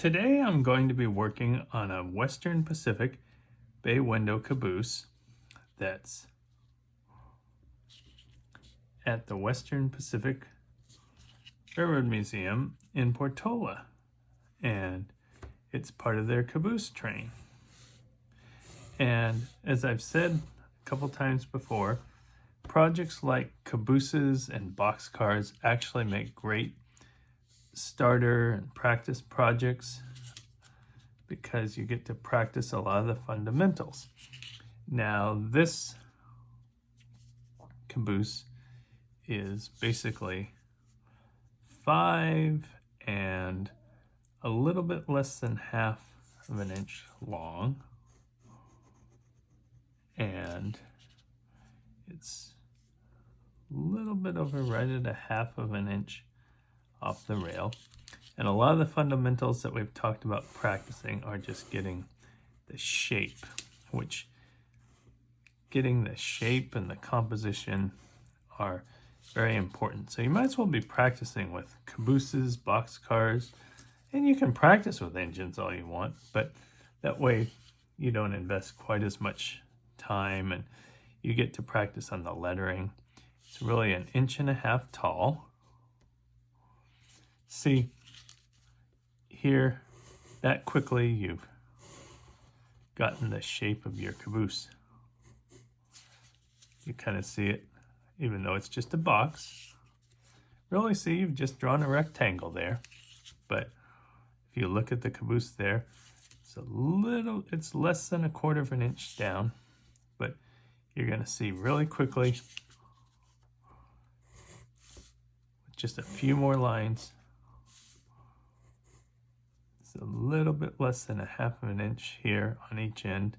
Today I'm going to be working on a Western Pacific bay window caboose that's at the Western Pacific Railroad Museum in Portola, and it's part of their caboose train. And as I've said a couple times before, projects like cabooses and boxcars actually make great starter and practice projects because you get to practice a lot of the fundamentals. Now this caboose is basically 5 and a little bit less than half of an inch long, and it's a little bit over right at a half of an inch off the rail. And a lot of the fundamentals that we've talked about practicing are just getting the shape, which getting the shape and the composition are very important. So you might as well be practicing with cabooses, boxcars, and you can practice with engines all you want, but that way you don't invest quite as much time and you get to practice on the lettering. It's really 1.5 inches tall. See, here, that quickly you've gotten the shape of your caboose. You kind of see it, even though it's just a box. Really see, you've just drawn a rectangle there. But if you look at the caboose there, it's less than 1/4 of an inch down. But you're going to see really quickly, with just a few more lines, it's a little bit less than 1/2 of an inch here on each end.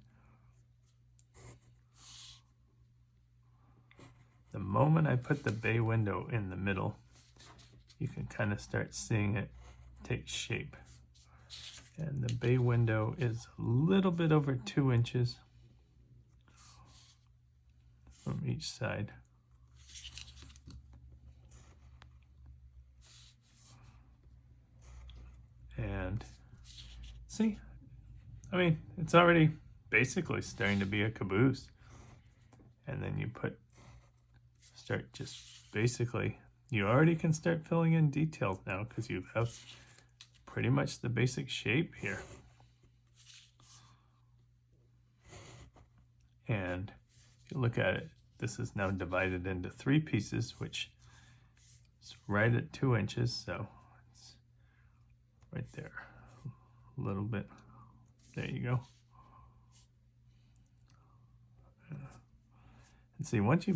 The moment I put the bay window in the middle, you can kind of start seeing it take shape. And the bay window is a little bit over 2 inches from each side. And see, I mean, it's already basically starting to be a caboose. And then you start just basically, you already can start filling in details now because you have pretty much the basic shape here. And if you look at it, this is now divided into 3 pieces, which is right at 2 inches. So it's right there, a little bit. There you go. And see, once you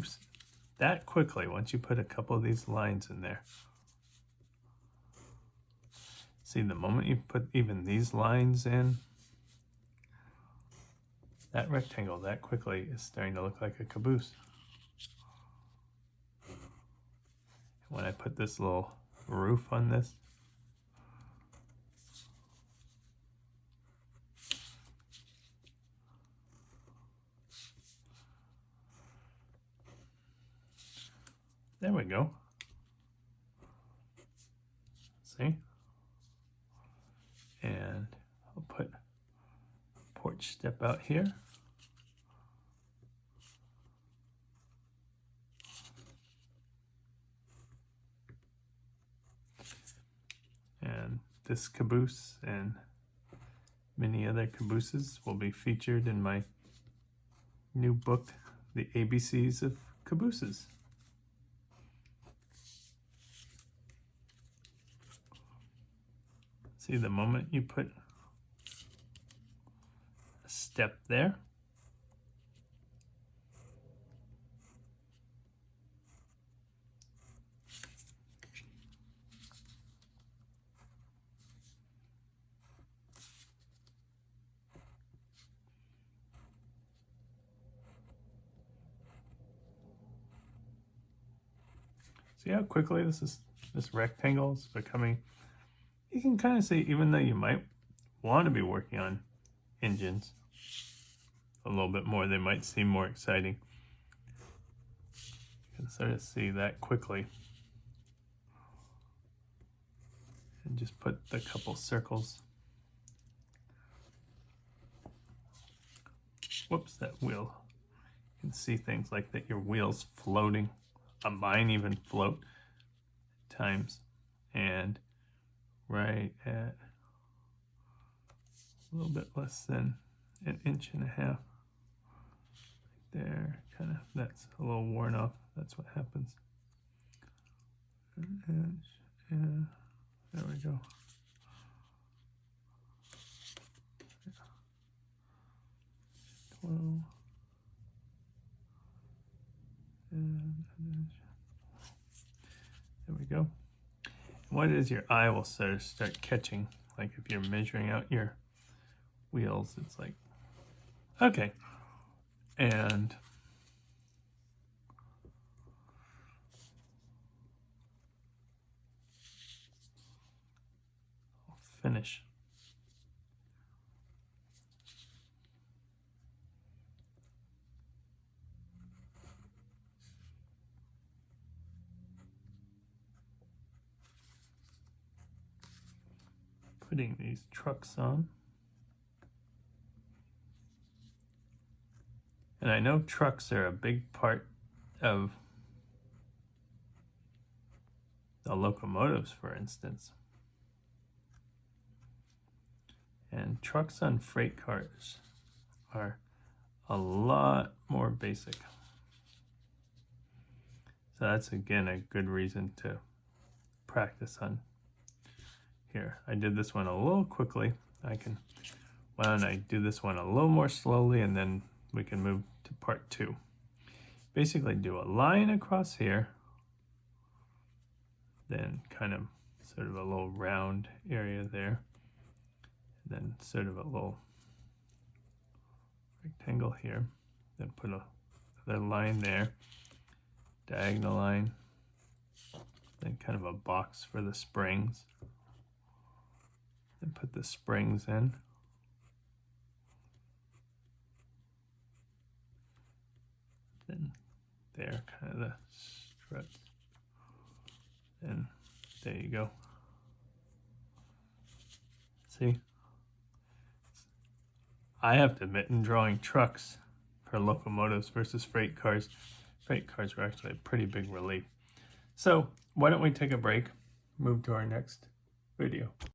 put a couple of these lines in there, see, the moment you put even these lines in, that rectangle that quickly is starting to look like a caboose. When I put this little roof on this, there we go. See? And I'll put a porch step out here. And this caboose and many other cabooses will be featured in my new book, The ABCs of Cabooses. See, the moment you put a step there, see how quickly this rectangle is becoming. You can kind of see, even though you might want to be working on engines a little bit more, they might seem more exciting. You can sort of see that quickly. And just put the couple circles whoops, that wheel. You can see things like that, your wheel's floating. Mine even float at times. And right at a little bit less than 1.5 inches right there, kind of, that's a little worn off. That's what happens. 1 inch, yeah, there we go. Yeah. 12 and 1 inch. There we go. What is your eye will start catching? Like if you're measuring out your wheels, it's like, okay. And I'll finish. Putting these trucks on. And I know trucks are a big part of the locomotives, for instance. And trucks on freight cars are a lot more basic. So that's, again, a good reason to practice on here. I did this one a little quickly. Why don't I do this one a little more slowly, and then we can move to part 2. Basically do a line across here, then kind of sort of a little round area there, and then sort of a little rectangle here, then put another line there, diagonal line, then kind of a box for the springs, then put the springs in, then there, kind of the struts, and there you go. See, I have to admit, in drawing trucks for locomotives versus freight cars were actually a pretty big relief. So why don't we take a break, move to our next video.